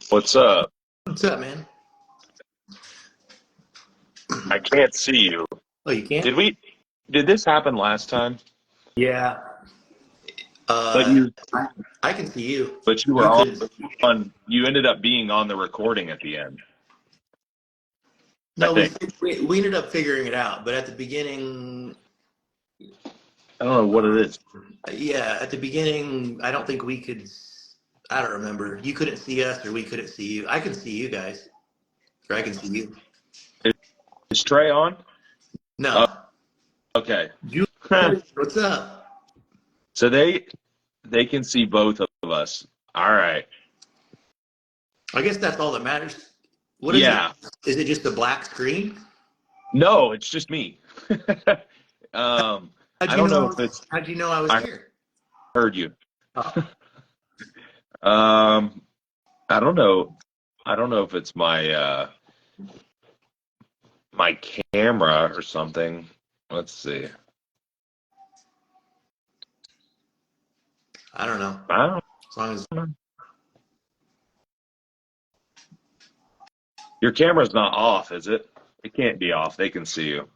What's up? What's up, man? I can't see you. Oh, you can't? Did we? Did this happen last time? Yeah. But Uh, you, I can see you. but you You were could. on. You ended up being on the recording at the end. I No, we, think. we we ended up figuring it out, but at the beginning, I don't know what it is. yeah, at the beginning, I don't think we could. I don't remember. You couldn't see us, or we couldn't see you. I can see you guys, or I can see you. Is Trey on? Oh, No. okay. Julian, what's up? So they can see both of us. All right. I guess that's all that matters. What is it? Yeah. Is it just a black screen? No, it's just me. How'd I you don't know? know if it's. How'd you know I was I here? heard you. Oh, Um, I don't know. I don't know if it's my camera or something. Let's see. I don't know. I don't As long as know. Your camera's not off, is it? It can't be off. They can see you.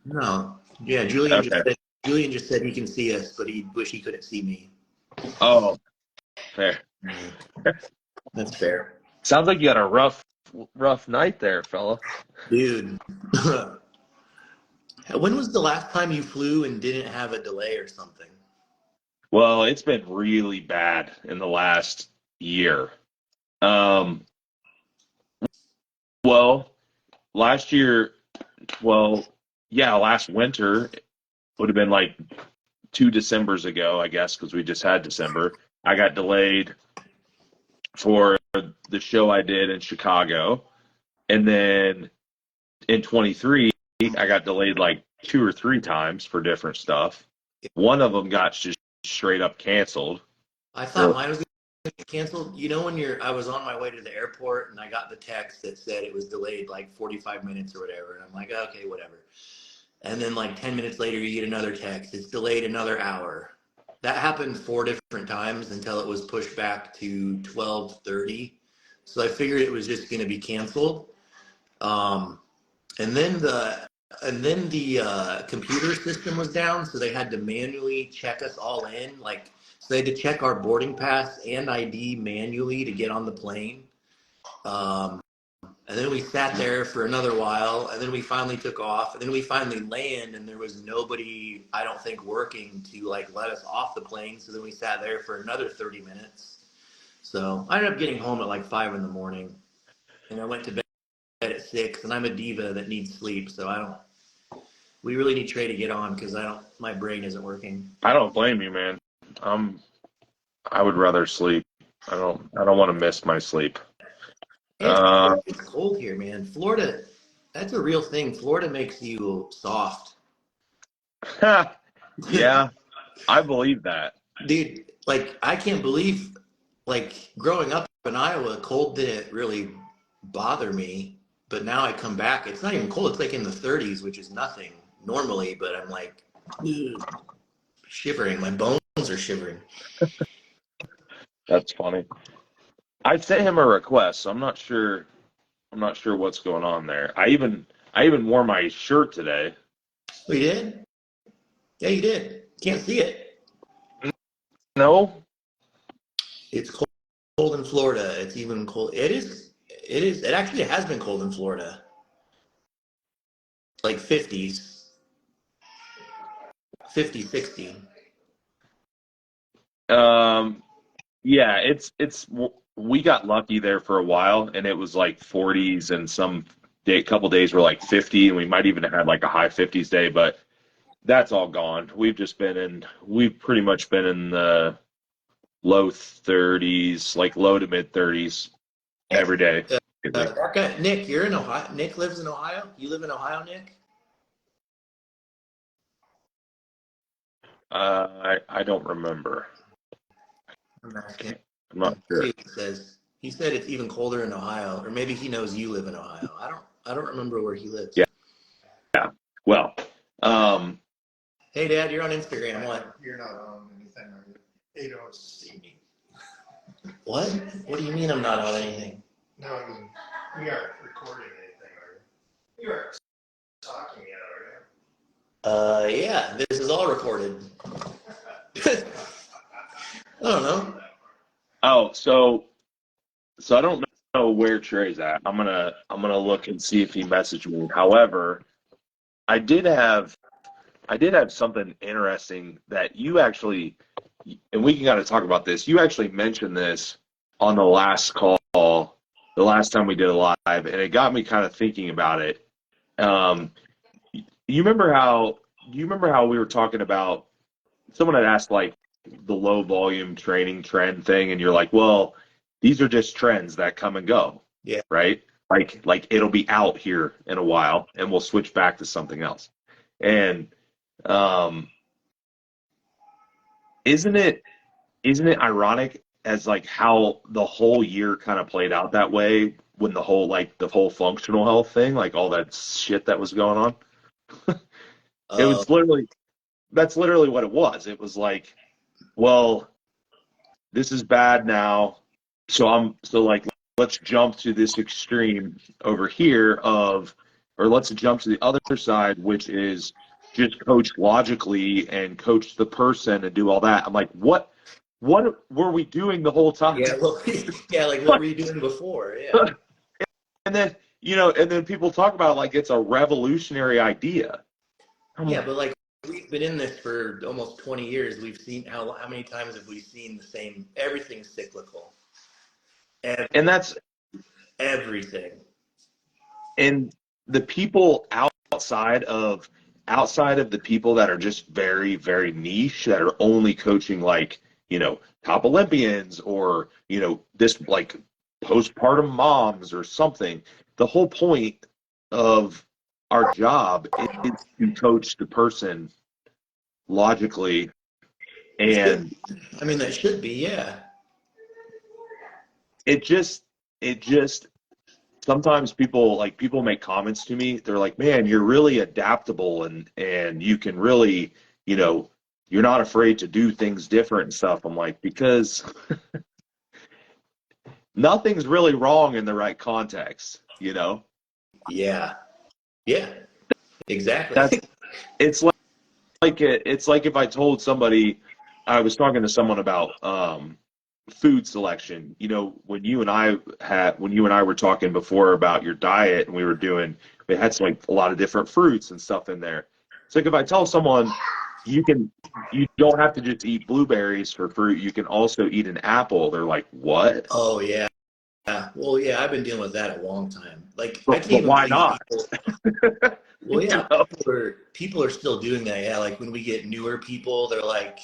no, yeah. Okay. Julian just said he can see us, but he wish he couldn't see me. Oh, fair. Mm, that's fair, Sounds like you had a rough night there, fella. dude. When was the last time you flew and didn't have a delay or something? Well, it's been really bad in the last year. Um, well, last year, well, yeah, last winter would have been like 2 Decembers ago, I guess, because we just had December. I got delayed for the show I did in Chicago. And then in 23, I got delayed like 2 or 3 times for different stuff. One of them got just straight up canceled. I thought Or, mine was going to get canceled. You know, I was on my way to the airport and I got the text that said it was delayed like 45 minutes or whatever, and I'm like, okay, whatever. And then like 10 minutes later, you get another text. It's delayed another hour. That happened 4 different times until it was pushed back to 12:30. So I figured it was just going to be canceled. Um, and then the computer system was down, so they had to manually check us all in. Like, so they had to check our boarding pass and ID manually to get on the plane. Um, and then we sat there for another while, and then we finally took off, and then we finally land, and there was nobody, I don't think, working to like let us off the plane. So then we sat there for another 30 minutes. So I ended up getting home at like 5 in the morning, and I went to bed at 6. And I'm a diva that needs sleep, so I don't. We really need Trey to get on because I don't. My brain isn't working. I don't blame you, man. Um, I would rather sleep. I don't want to miss my sleep. And Uh, it's cold here, man. Florida, that's a real thing. Florida makes you soft. yeah, I believe that. Dude, like I can't believe like growing up in Iowa, cold didn't really bother me, but now I come back, it's not even cold. It's like in the 30s, which is nothing normally, but I'm like ugh, shivering. My bones are shivering. That's funny. I sent him a request, so I'm not sure. I'm not sure what's going on there. I even wore my shirt today. Oh, you did? Yeah, you did. Can't see it. No, It's cold in Florida. It's even cold. It is. It is. It actually has been cold in Florida, like 50s, 50, 60. um, yeah, it's we got lucky there for a while, and it was like 40s, and some couple days were like 50, and we might even have had like a high 50s day, but that's all gone. We've pretty much been in the low 30s, like low to mid 30s every day. That guy, Nick, you're in Ohio. Nick lives in Ohio. You live in Ohio, Nick? I don't remember. I'm asking. I'm not See sure. what he says. He said it's even colder in Ohio, or maybe he knows you live in Ohio. I don't remember where he lives. Yeah. Well, um, Hey, Dad, you're on Instagram. What? You're not on anything, are you? You don't see me. What? What do you mean I'm not on anything? No, I mean, we aren't recording anything, are you? You aren't talking yet, are you? Yeah, this is all recorded. I don't know. Oh, so I don't know where Trey's at. I'm gonna look and see if he messaged me. However, I did have I did have something interesting that you actually, and we can kind of talk about this. You actually mentioned this on the last call, the last time we did a live, and it got me kind of thinking about it. Um, you remember how you remember how we were talking about someone had asked like the low volume training trend thing, and you're like, well, these are just trends that come and go, Yeah. right? Like it'll be out here in a while, and we'll switch back to something else. And um, isn't it ironic as like how the whole year kind of played out that way when the whole functional health thing, like all that shit that was going on? It Uh, was literally that's literally what it was. It was like, well, this is bad now. So like let's jump to this extreme over here of or let's jump to the other side, which is just coach logically and coach the person and do all that. I'm like, what were we doing the whole time? yeah. Well, yeah. Like, what were you doing before? Yeah. And then and then people talk about it like it's a revolutionary idea. I'm Yeah, like, but like we've been in this for almost 20 years. We've seen how many times have we seen the same? Everything's cyclical. and that's Everything. and the people outside of the people that are just very very niche that are only coaching like top Olympians or this like postpartum moms or something. The whole point of our job is to coach the person logically. It should. And I mean, that should be. Yeah. it just sometimes people make comments to me. They're like, man, you're really adaptable and you can really you're not afraid to do things different and stuff. I'm like, because nothing's really wrong in the right context. Yeah. Yeah. That's Exactly. it's it's like if I told somebody, I was talking to someone about food selection. When you and I were talking before about your diet, and we had some, like a lot of different fruits and stuff in there. It's like if I tell someone you don't have to just eat blueberries for fruit, you can also eat an apple. They're like, what? Oh yeah. Yeah. Well, yeah. I've been dealing with that a long time. Like, I can't But even why believe not? people. Well, you yeah. know? People are still doing that. Yeah. Like when we get newer people, they're like,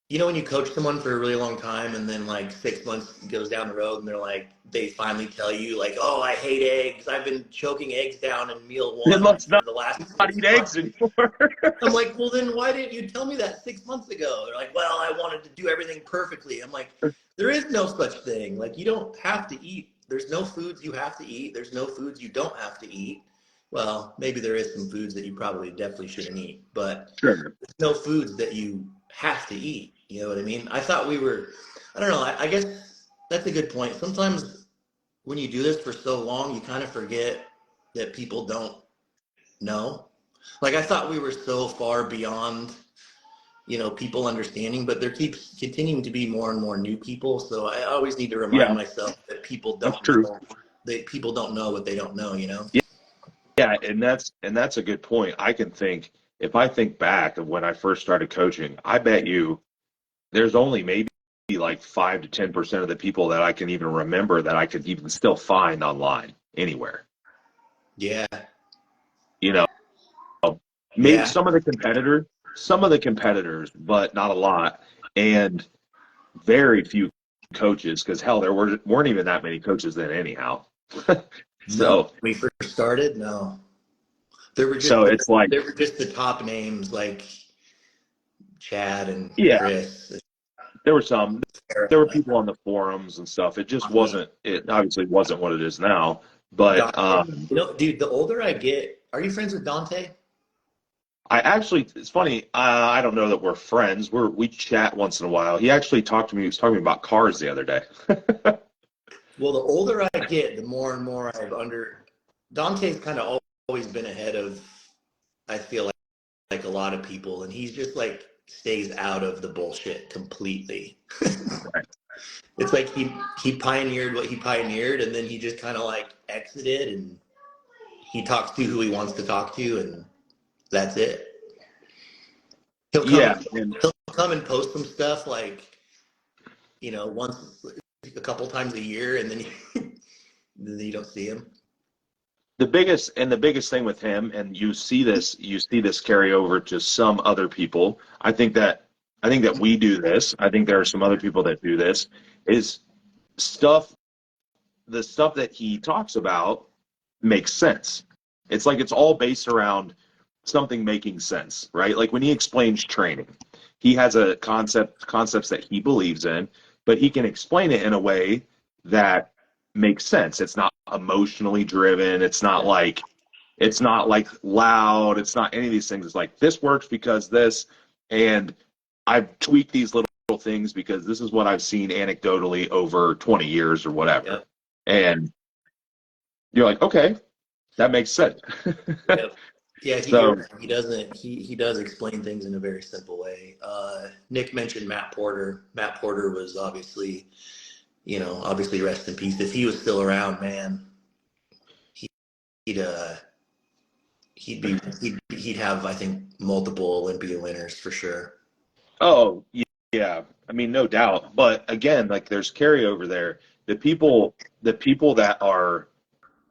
when you coach someone for a really long time and then like 6 months goes down the road and they're like, they finally tell you like, oh, I hate eggs. I've been choking eggs down in meal Then one let's for the last not six eat eggs months. anymore. I'm like, well, then why didn't you tell me that 6 months ago? They're like, well, I wanted to do everything perfectly. I'm like, there is no such thing. Like, you don't have to eat. There's no foods you have to eat. There's no foods you don't have to eat. Well, maybe there is some foods that you probably definitely shouldn't eat, but Sure. there's no foods that you have to eat. You know what I mean? I thought we were, I don't know. I guess that's a good point. Sometimes when you do this for so long, you kind of forget that people don't know. Like I thought we were so far beyond, people understanding, but there keeps continuing to be more and more new people. So I always need to remind Yeah, myself that people that's don't true. know. People don't know what they don't know. Yeah, and that's a good point. If I think back of when I first started coaching, I bet you there's only maybe like 5 to 10% of the people that I can even remember that I could even still find online anywhere. Yeah. You know, maybe Yeah. some of the competitors, but not a lot, and very few coaches. Because hell, weren't even that many coaches then, anyhow. No, so when we first started, no. There were just so the, it's like, there were just the top names like Chad and yeah, Chris. there were some. There were people on the forums and stuff. It just wasn't. It obviously wasn't what it is now. But Dante. Dude, the older I get, are you friends with Dante? it's funny. I don't know that we're friends. We chat once in a while. He actually talked to me. He was talking about cars the other day. Well, the older I get, the more and more Dante's kind of always been ahead of, I feel like a lot of people, and he's just like stays out of the bullshit completely. Right. It's like he pioneered what he pioneered, and then he just kind of like exited, and he talks to who he wants to talk to, and that's it. He'll come Yeah, and and he'll come and post some stuff like, once a couple times a year, and then then you don't see him. the biggest thing with him, and you see this carry over to some other people. I think that we do this. I think there are some other people that do this. Is stuff the stuff that he talks about makes sense. It's like it's all based around something making sense, right? Like when he explains training, he has a concepts that he believes in, but he can explain it in a way that makes sense. It's not emotionally driven. It's not like loud. It's not any of these things. It's like this works because this, and I've tweaked these little things because this is what I've seen anecdotally over 20 years or whatever. Yep. And you're like, okay, that makes sense. Yep. Yeah, So, he doesn't he does explain things in a very simple way. Nick mentioned Matt Porter. Matt Porter was obviously rest in peace. If he was still around, man, he'd uh he'd have, I think, multiple Olympia winners for sure. oh, yeah, I mean, no doubt. But again, like there's carryover there. The people that are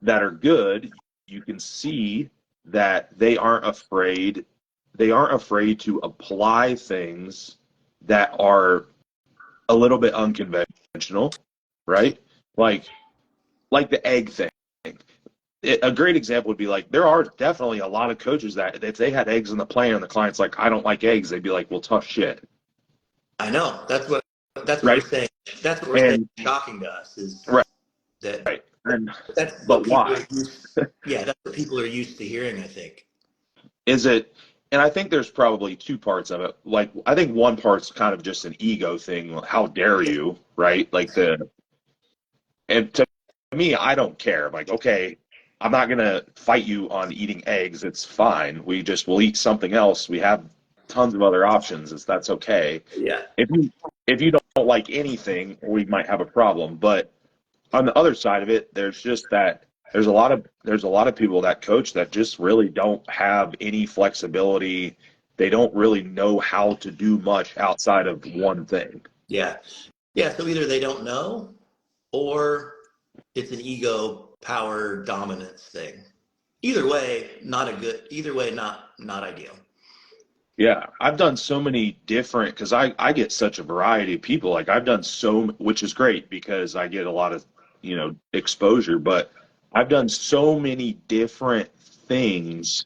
good, you can see that they aren't afraid to apply things that are a little bit unconventional, right? Like like the egg thing. A great example would be like there are definitely a lot of coaches that if they had eggs in the plan and the client's like, I don't like eggs, they'd be like, well, tough shit, I know. That's what we're right? saying. That's what we're saying. And Shocking to us right, is that right. And that's what but people are why used. Yeah, that's what people are used to hearing, I think. is it? And I think there's probably two parts of it. Like I think one part's kind of just an ego thing. How dare you, right? And to me, I don't care. I'm like, okay, I'm not gonna fight you on eating eggs. It's fine. We'll eat something else. We have tons of other options. That's okay. Yeah. If you don't like anything, we might have a problem. But on the other side of it, there's just that there's a lot of people that coach that just really don't have any flexibility. They don't really know how to do much outside of one thing. Yeah. Yeah. So either they don't know, or it's an ego power dominance thing. Either way, not ideal. Yeah, I've done so many different because I get such a variety of people. Like I've done which is great because I get a lot of exposure. But I've done so many different things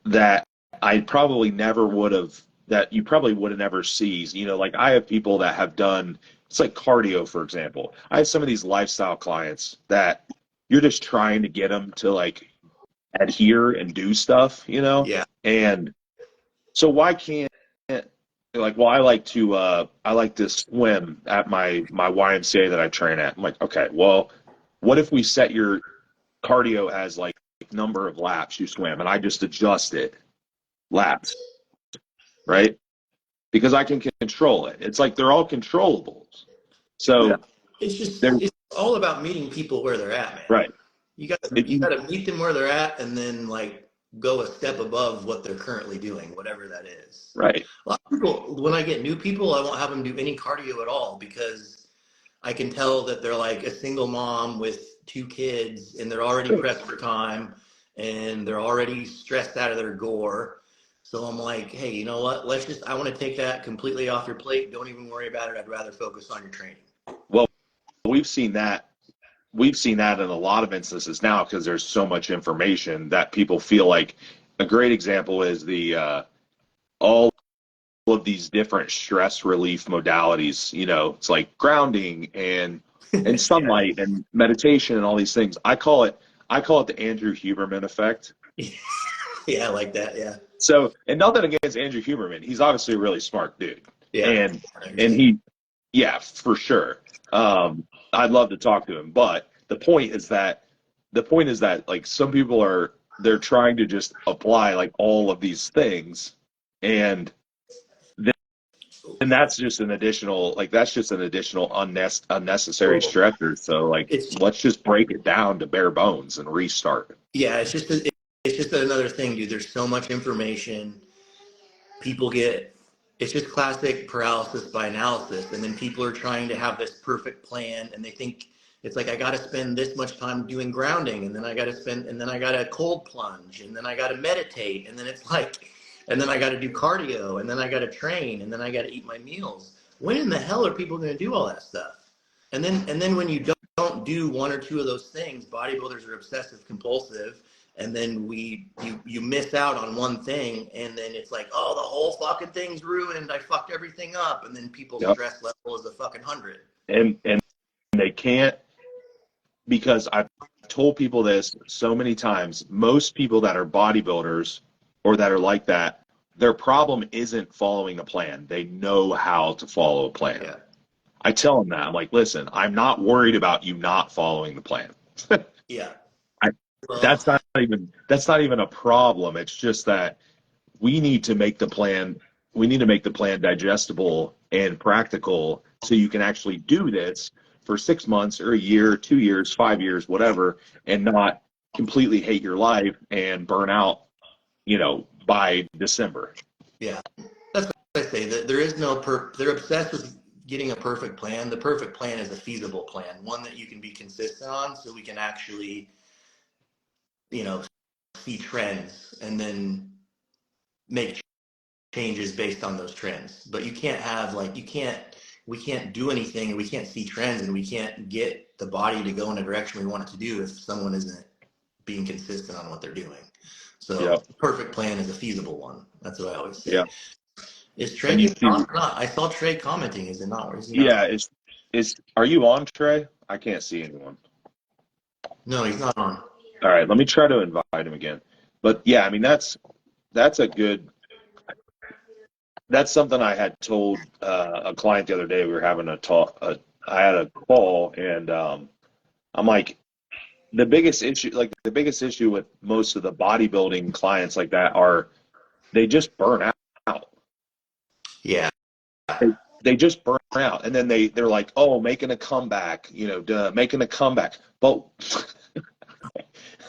that I probably never would have that you probably would have never sees. Like I have people that have done it's like cardio, for example. I have some of these lifestyle clients that you're just trying to get them to like adhere and do stuff. Yeah. And so why can't like well I like to swim at my YMCA that I train at. I'm like, okay, well, what if we set your cardio as like number of laps you swim and I just adjust it laps, right? Because I can control it. It's like they're all controllables. Yeah. So they're It's all about meeting people where they're at, man. right. If You you got to meet them where they're at, and then like go a step above what they're currently doing, whatever that is. right. A lot of people, when I get new people, I won't have them do any cardio at all because I can tell that they're like a single mom with two kids, and they're already pressed for time, and they're already stressed out of their gore. So I'm like, hey, you know what? I want to take that completely off your plate. Don't even worry about it. I'd rather focus on your training. Well, we've seen that we've seen that in a lot of instances now because there's so much information that people feel like a great example is the all of these different stress relief modalities. It's like grounding and Yeah. sunlight and meditation and all these things. I call it the Andrew Huberman effect. Yeah, I like that. Yeah. So, and nothing against Andrew Huberman. He's obviously a really smart dude. Yeah. And he, yeah, for sure. I'd love to talk to him, but the point is that like some people they're trying to just apply like all of these things, and then and that's just an additional unnecessary Well, stressor. So like it's let's just break it down to bare bones and restart. yeah, it's just another thing, dude. There's so much information. People get it's just classic paralysis by analysis, and then people are trying to have this perfect plan, and they think it's like I got to spend this much time doing grounding, and then I got to cold plunge, and then I got to meditate, and then it's like, and then I got to do cardio, and then I got to train, and then I got to eat my meals. When in the hell are people going to do all that stuff? And then when you don't do one or two of those things, bodybuilders are obsessive compulsive, and then you miss out on one thing, and then it's like, oh, the whole fucking thing's ruined. I fucked everything up, and then people's Yep. stress level is a fucking 100. And they can't, because I've told people this so many times. Most people that are bodybuilders or that are like that, their problem isn't following a plan. They know how to follow a plan. Yeah. I tell them that. I'm like, listen, I'm not worried about you not following the plan. Yeah. I, Well, that's not even a problem. It's just that we need to make the plan we need to make the plan digestible and practical so you can actually do this for 6 months or a year, 2 years, 5 years, whatever, and not completely hate your life and burn out, by December. yeah. That's what I say. That there is no they're obsessed with getting a perfect plan. The perfect plan is a feasible plan, one that you can be consistent on, so we can actually, you know, see trends and then make changes based on those trends. But you can't have like we can't do anything and we can't see trends and we can't get the body to go in a direction we want it to do if someone isn't being consistent on what they're doing. So Yep. perfect plan is a feasible one. That's what I always say. Yeah. Is Trey And you getting on see, or not? I saw Trey commenting. Is it not? Or is he not? yeah, are you on, Trey? I can't see anyone. No, he's not on. All right, let me try to invite him again. But yeah, I mean that's a good that's something I had told a client the other day. We were having a talk. I had a call, and I'm like, the biggest issue with most of the bodybuilding clients like that are they just burn out. Yeah. They just burn out, and then they're like, oh, making a comeback, making a comeback. But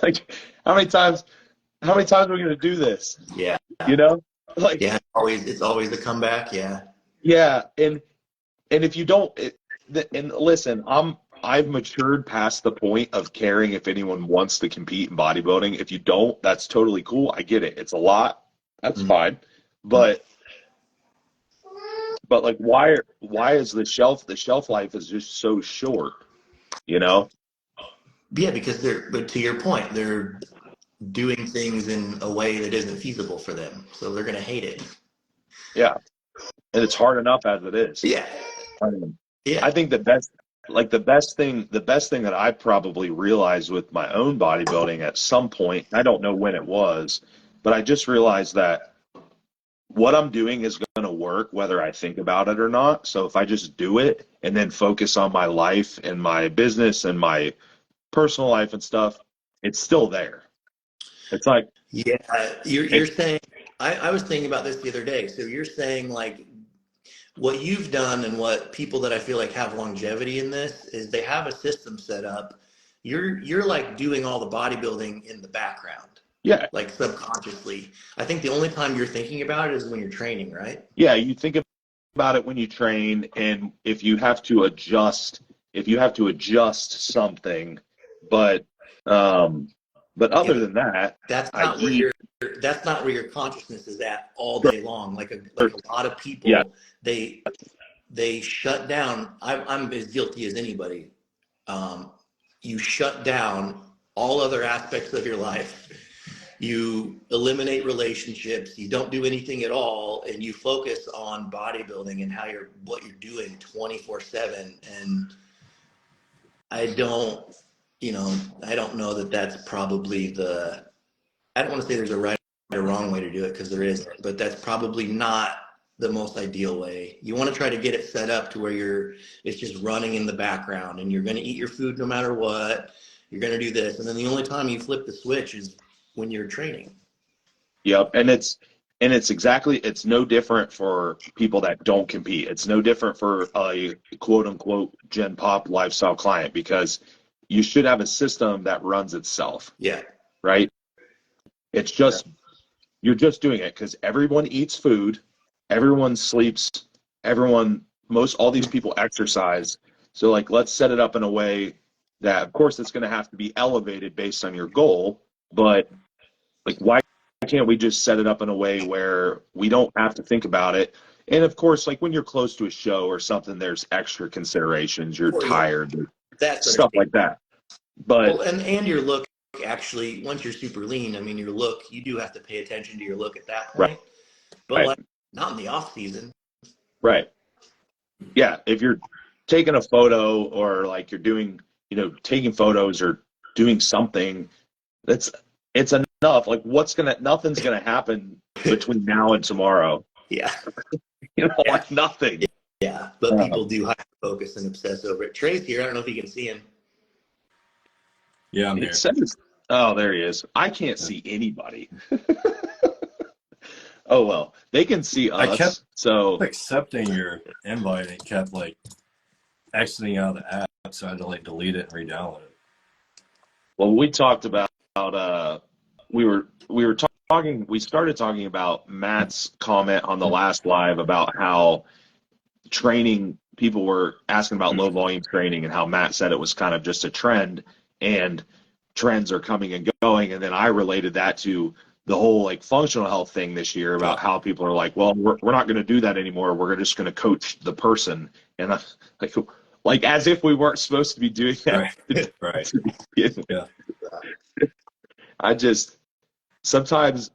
like, how many times? How many times are we going to do this? Yeah. You know, like, Yeah. It's always a comeback. Yeah. yeah, and if you don't, and listen, I've matured past the point of caring if anyone wants to compete in bodybuilding. If you don't, that's totally cool. I get it. It's a lot. That's Mm-hmm. fine. But like, why is the shelf life is just so short? You know? Yeah, because but to your point, they're doing things in a way that isn't feasible for them. So they're going to hate it. Yeah. And it's hard enough as it is. Yeah. I Yeah. think the best thing that I probably realized with my own bodybuilding at some point, I don't know when it was, but I just realized that what I'm doing is going to work whether I think about it or not. So if I just do it and then focus on my life and my business and my personal life and stuff, it's still there. It's like, Yeah. You're it, saying, I was thinking about this the other day. So you're saying like what you've done and what people that I feel like have longevity in this is they have a system set up. You're like doing all the bodybuilding in the background, yeah, like subconsciously. I think the only time you're thinking about it is when you're training, right? yeah, you think about it when you train, and if you have to adjust something, but um, but Yeah, other but than that, that's I not where eat. your consciousness is at all day long. Like a lot of Yeah, people, they shut down. I'm as guilty as anybody. Um, you shut down all other aspects of your life. You eliminate relationships. You don't do anything at all, and you focus on bodybuilding and what you're doing 24/7. And I don't, I don't know that that's probably I don't want to say there's a right a wrong way to do it because there isn't, but that's probably not the most ideal way. You want to try to get it set up to where it's just running in the background and you're going to eat your food no matter what. You're going to do this. And then the only time you flip the switch is when you're training. Yep. It's no different for people that don't compete. It's no different for a quote unquote Gen Pop lifestyle client, because you should have a system that runs itself. Yeah. Right. It's just, you're just doing it because everyone eats food, everyone sleeps, all these people exercise. So like, let's set it up in a way that, of course, it's going to have to be elevated based on your goal, but like, why can't we just set it up in a way where we don't have to think about it? And of course, like when you're close to a show or something, there's extra considerations. You're tired, that's stuff like that. But well, and your look, actually, once you're super lean, I mean, your look, you do have to pay attention to your look at that point. right, But right, like, not in the off season. right. Yeah, if you're taking a photo or like you're doing, taking photos or doing something, it's enough. Like nothing's gonna happen between now and tomorrow. Yeah. Like nothing. Yeah, but people do hyper focus and obsess over it. Trey's here. I don't know if you can see him. Yeah, I'm here. Oh, there he is. I can't see anybody. Oh well, they can see us. I kept so accepting your invite and kept like exiting out of the app, so I had to like delete it and re-download it. Well, we talked about we started talking about Matt's comment on the last live about how people were asking about low volume training and how Matt said it was kind of just a trend and trends are coming and going. And then I related that to the whole like functional health thing this year about how people are like, well, we're not going to do that anymore. We're just going to coach the person. And like as if we weren't supposed to be doing that. Right. Yeah. I just sometimes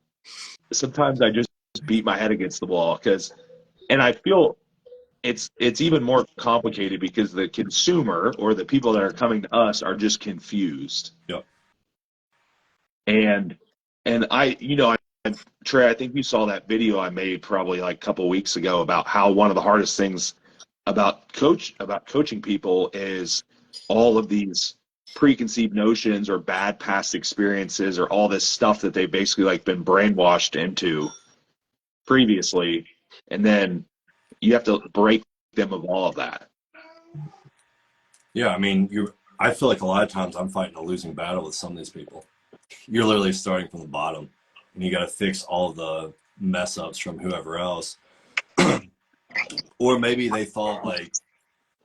I just beat my head against the wall and I feel it's even more complicated because the consumer or the people that are coming to us are just confused. Yep. And Trey, I think you saw that video I made probably like a couple of weeks ago about how one of the hardest things about coaching people is all of these preconceived notions or bad past experiences or all this stuff that they've basically like been brainwashed into previously, and then you have to break them of all of that. Yeah, I mean, I feel like a lot of times I'm fighting a losing battle with some of these people. You're literally starting from the bottom, and you got to fix all the mess ups from whoever else. Or maybe they thought like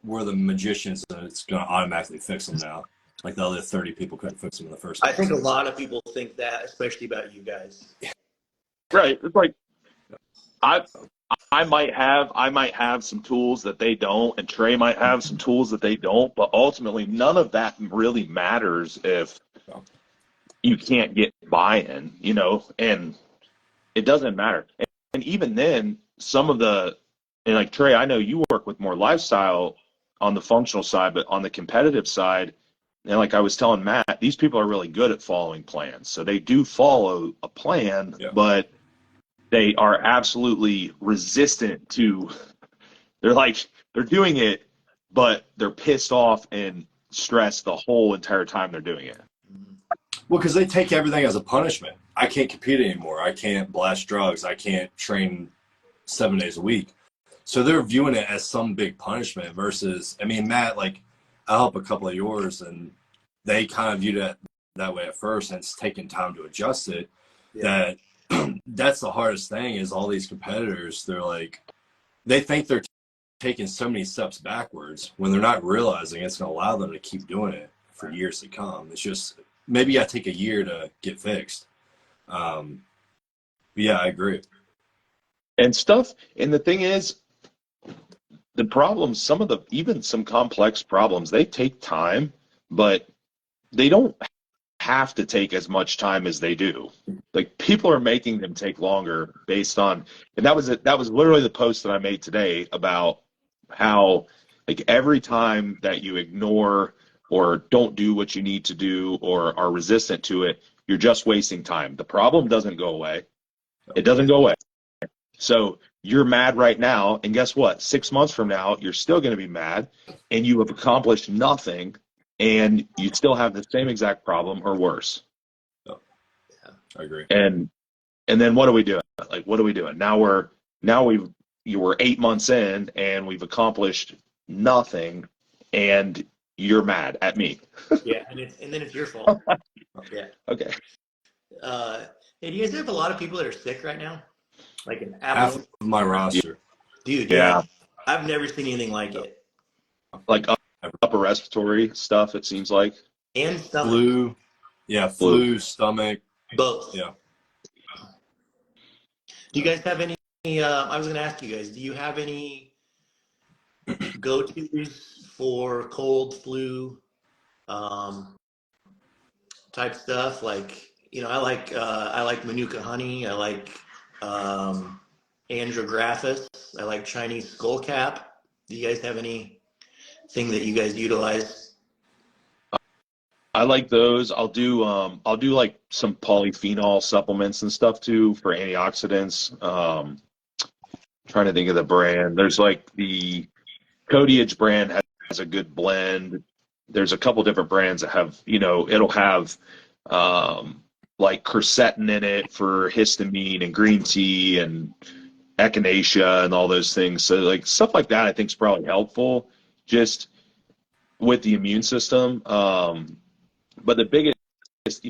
we're the magicians and it's going to automatically fix them now. Like the other 30 people couldn't fix them in the first place. I think a lot of people think that, especially about you guys. Right. It's like I might have some tools that they don't, and Trey might have some tools that they don't, but ultimately none of that really matters if you can't get buy-in, and it doesn't matter. And even then, and like Trey, I know you work with more lifestyle on the functional side, but on the competitive side, and like I was telling Matt, these people are really good at following plans. So they do follow a plan, but they are absolutely resistant to, they're doing it, but they're pissed off and stressed the whole entire time they're doing it. Well, because they take everything as a punishment. I can't compete anymore. I can't blast drugs. I can't train 7 days a week. So they're viewing it as some big punishment versus, I mean, Matt, like, I help a couple of yours, and they kind of viewed it that way at first, and it's taken time to adjust it. Yeah. That's the hardest thing is all these competitors, they're like, they think they're taking so many steps backwards when they're not realizing it's going to allow them to keep doing it for years to come. It's just, maybe I take a year to get fixed. But yeah, I agree. And the thing is, the problems, even some complex problems, they take time, but they don't have to take as much time as they do. Like people are making them take longer based on, and that was literally the post that I made today about how like every time that you ignore or don't do what you need to do or are resistant to it, you're just wasting time. The problem doesn't go away. It doesn't go away. So you're mad right now, and guess what? 6 months from now, you're still going to be mad, and you have accomplished nothing, and you still have the same exact problem or worse. Yeah, I agree. And then what are we doing? Like, what are we doing? You were 8 months in, and we've accomplished nothing, and you're mad at me. Yeah, and then it's your fault. Yeah. Okay. Hey, do you guys have a lot of people that are sick right now? Like an Half abnormal, of my roster. dude. Yeah. Yeah, I've never seen anything like it. Like upper respiratory stuff, it seems like. And stomach, Flu. Yeah, flu, stomach. both. Yeah. Do you guys have any? I was going to ask you guys. Do you have any go-tos for cold, flu, type stuff? Like, I like Manuka honey. I like Andrographis. I like Chinese skullcap. Do you guys have anything that you guys utilize? I like those. I'll do like some polyphenol supplements and stuff too for antioxidants. Trying to think of the brand. There's like the Codiage brand has a good blend. There's a couple different brands that have, it'll have like quercetin in it for histamine and green tea and echinacea and all those things. So like stuff like that I think is probably helpful just with the immune system. But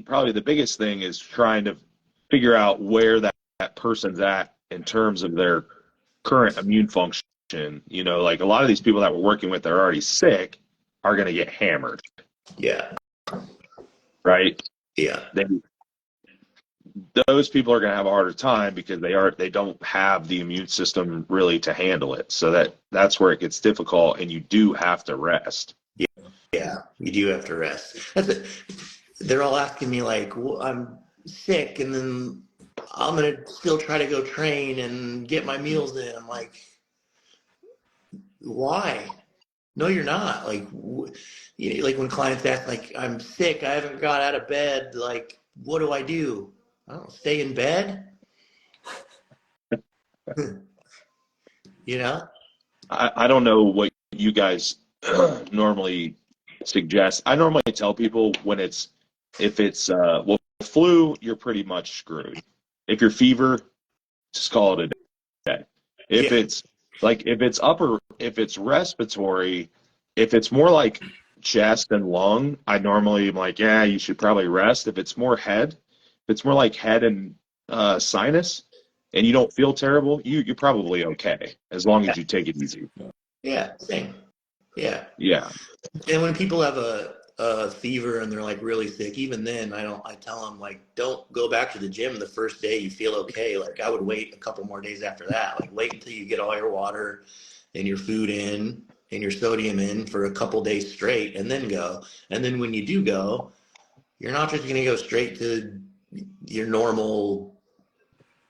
probably the biggest thing is trying to figure out where that person's at in terms of their current immune function. Like a lot of these people that we're working with that are already sick are going to get hammered, Yeah. right? Yeah. Those people are going to have a harder time because they don't have the immune system really to handle it. So that's where it gets difficult, and you do have to rest. Yeah. You do have to rest. They're all asking me like, well, I'm sick, and then I'm gonna still try to go train and get my meals in. I'm like, why? No, you're not. Like, like when clients ask, like, I'm sick, I haven't got out of bed. Like, what do I do? I don't stay in bed. You know? I don't know what you guys normally suggest. I normally tell people if it's flu, you're pretty much screwed. If you're fever, just call it a day. If Yeah. if it's respiratory, if it's more like chest and lung, I normally am like, yeah, you should probably rest. If it's more like head and sinus, and you don't feel terrible, you're probably okay as long as you take it easy. Yeah. Same. Yeah. Yeah. And when people have a fever and they're like really sick, even then I tell them like, don't go back to the gym the first day you feel okay. Like I would wait a couple more days after that. Like wait until you get all your water and your food in and your sodium in for a couple days straight and then go. And then when you do go, you're not just going to go straight to your normal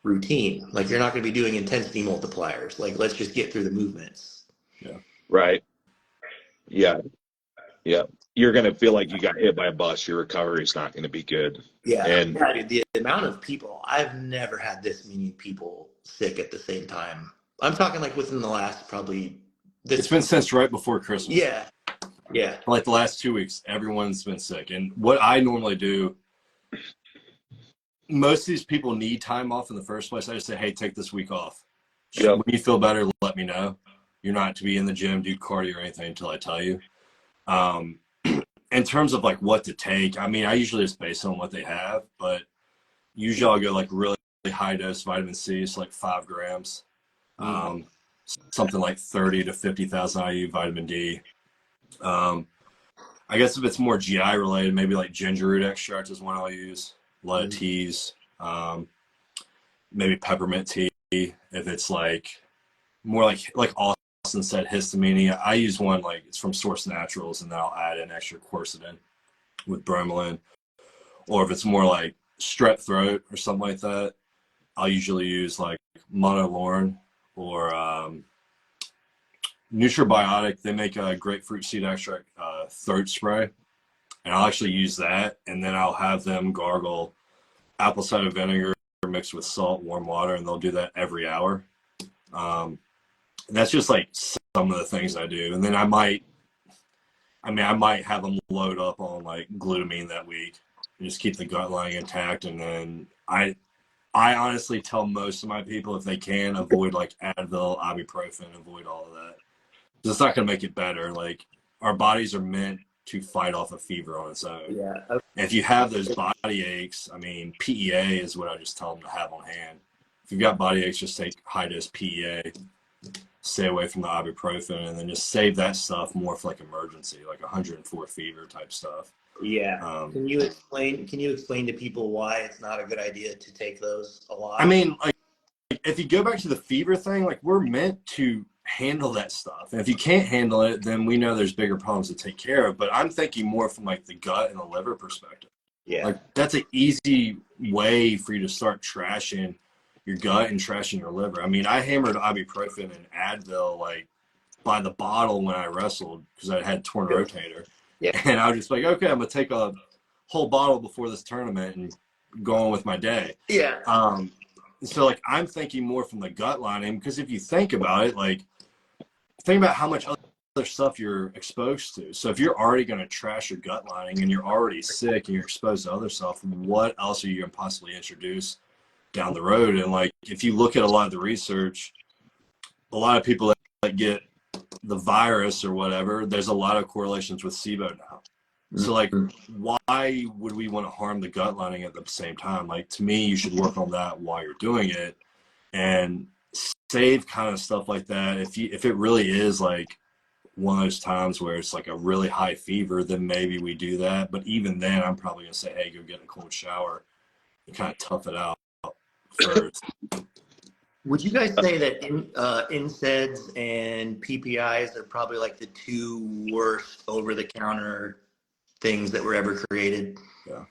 routine. Like you're not going to be doing intensity multipliers. Like let's just get through the movements. Yeah. Right. Yeah. Yeah. You're going to feel like you got hit by a bus. Your recovery is not going to be good. Yeah. And Yeah, dude, the amount of people, I've never had this many people sick at the same time. I'm talking like within the last probably It's been since right before Christmas. Yeah. Yeah. Like the last 2 weeks, everyone's been sick. And what I normally do, most of these people need time off in the first place. I just say, hey, take this week off. Yep. When you feel better, let me know. You're not to be in the gym, do cardio or anything until I tell you. In terms of like what to take, I mean, I usually just base it on what they have, but usually I'll go like really high dose vitamin C. It's like 5 grams. Something like 30 to 50,000 IU vitamin D. I guess if it's more GI related, maybe like ginger root extract is one I'll use. A lot of teas, maybe peppermint tea. If it's like more like Austin said, histamine, I use one like it's from Source Naturals, and then I'll add an extra quercetin with bromelain. Or if it's more like strep throat or something like that, I'll usually use like monolaurin or Nutribiotic. They make a grapefruit seed extract throat spray, and I'll actually use that, and then I'll have them gargle apple cider vinegar, mixed with salt, warm water, and they'll do that every hour. That's just like some of the things I do. And then I might have them load up on like glutamine that week and just keep the gut lining intact. And then I honestly tell most of my people, if they can, avoid like Advil, ibuprofen, avoid all of that. It's not going to make it better. Like, our bodies are meant to fight off a fever on its own. Yeah. And if you have those body aches, I mean, PEA is what I just tell them to have on hand. If you've got body aches, just take high dose PEA, stay away from the ibuprofen, and then just save that stuff more for like emergency, like 104 fever type stuff. Yeah. Can you explain to people why it's not a good idea to take those a lot? I mean, like, if you go back to the fever thing, like, we're meant to handle that stuff. And if you can't handle it, then we know there's bigger problems to take care of. But I'm thinking more from like the gut and the liver perspective. Yeah. Like, that's an easy way for you to start trashing your gut and trashing your liver. I mean, I hammered ibuprofen and Advil like by the bottle when I wrestled because I had torn rotator. Yeah. And I was just like, okay, I'm gonna take a whole bottle before this tournament and go on with my day. Yeah. So like, I'm thinking more from the gut lining, because if you think about it, like, think about how much other stuff you're exposed to. So if you're already going to trash your gut lining and you're already sick and you're exposed to other stuff, what else are you going to possibly introduce down the road? And like, if you look at a lot of the research, a lot of people that get the virus or whatever, there's a lot of correlations with SIBO now. So like, why would we want to harm the gut lining at the same time? Like, to me, you should work on that while you're doing it and save kind of stuff like that. If it really is like one of those times where it's like a really high fever, then maybe we do that. But even then, I'm probably gonna say, hey, go get a cold shower and kind of tough it out first. Would you guys say that NSAIDs and PPIs are probably like the two worst over-the-counter things that were ever created? Yeah.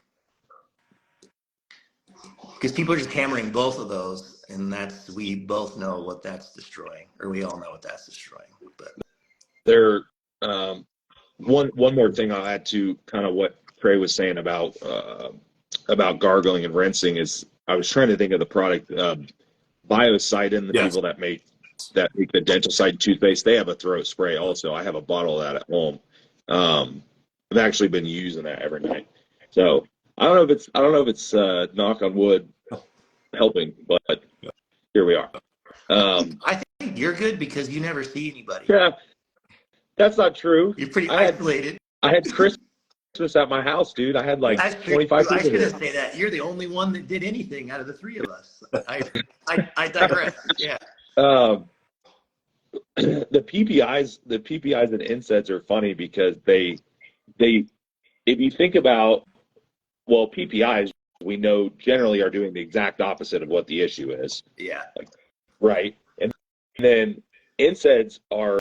Because people are just hammering both of those, and we both know what that's destroying, or we all know what that's destroying. But There, one more thing I'll add to kind of what Trey was saying about gargling and rinsing is, I was trying to think of the product, Biocidin, the Yes. people that make the Dental Side toothpaste, they have a throat spray also. I have a bottle of that at home. I've actually been using that every night. So I don't know if it's knock on wood helping, but here we are. I think you're good because you never see anybody. Yeah, that's not true. You're pretty isolated. I had Christmas at my house, dude. I had like 25 people. I shouldn't say that. You're the only one that did anything out of the three of us. I digress. Yeah. The PPIs and NSAIDs are funny because they if you think about, well, PPIs, we know generally are doing the exact opposite of what the issue is. Yeah. Right. And then NSAIDs are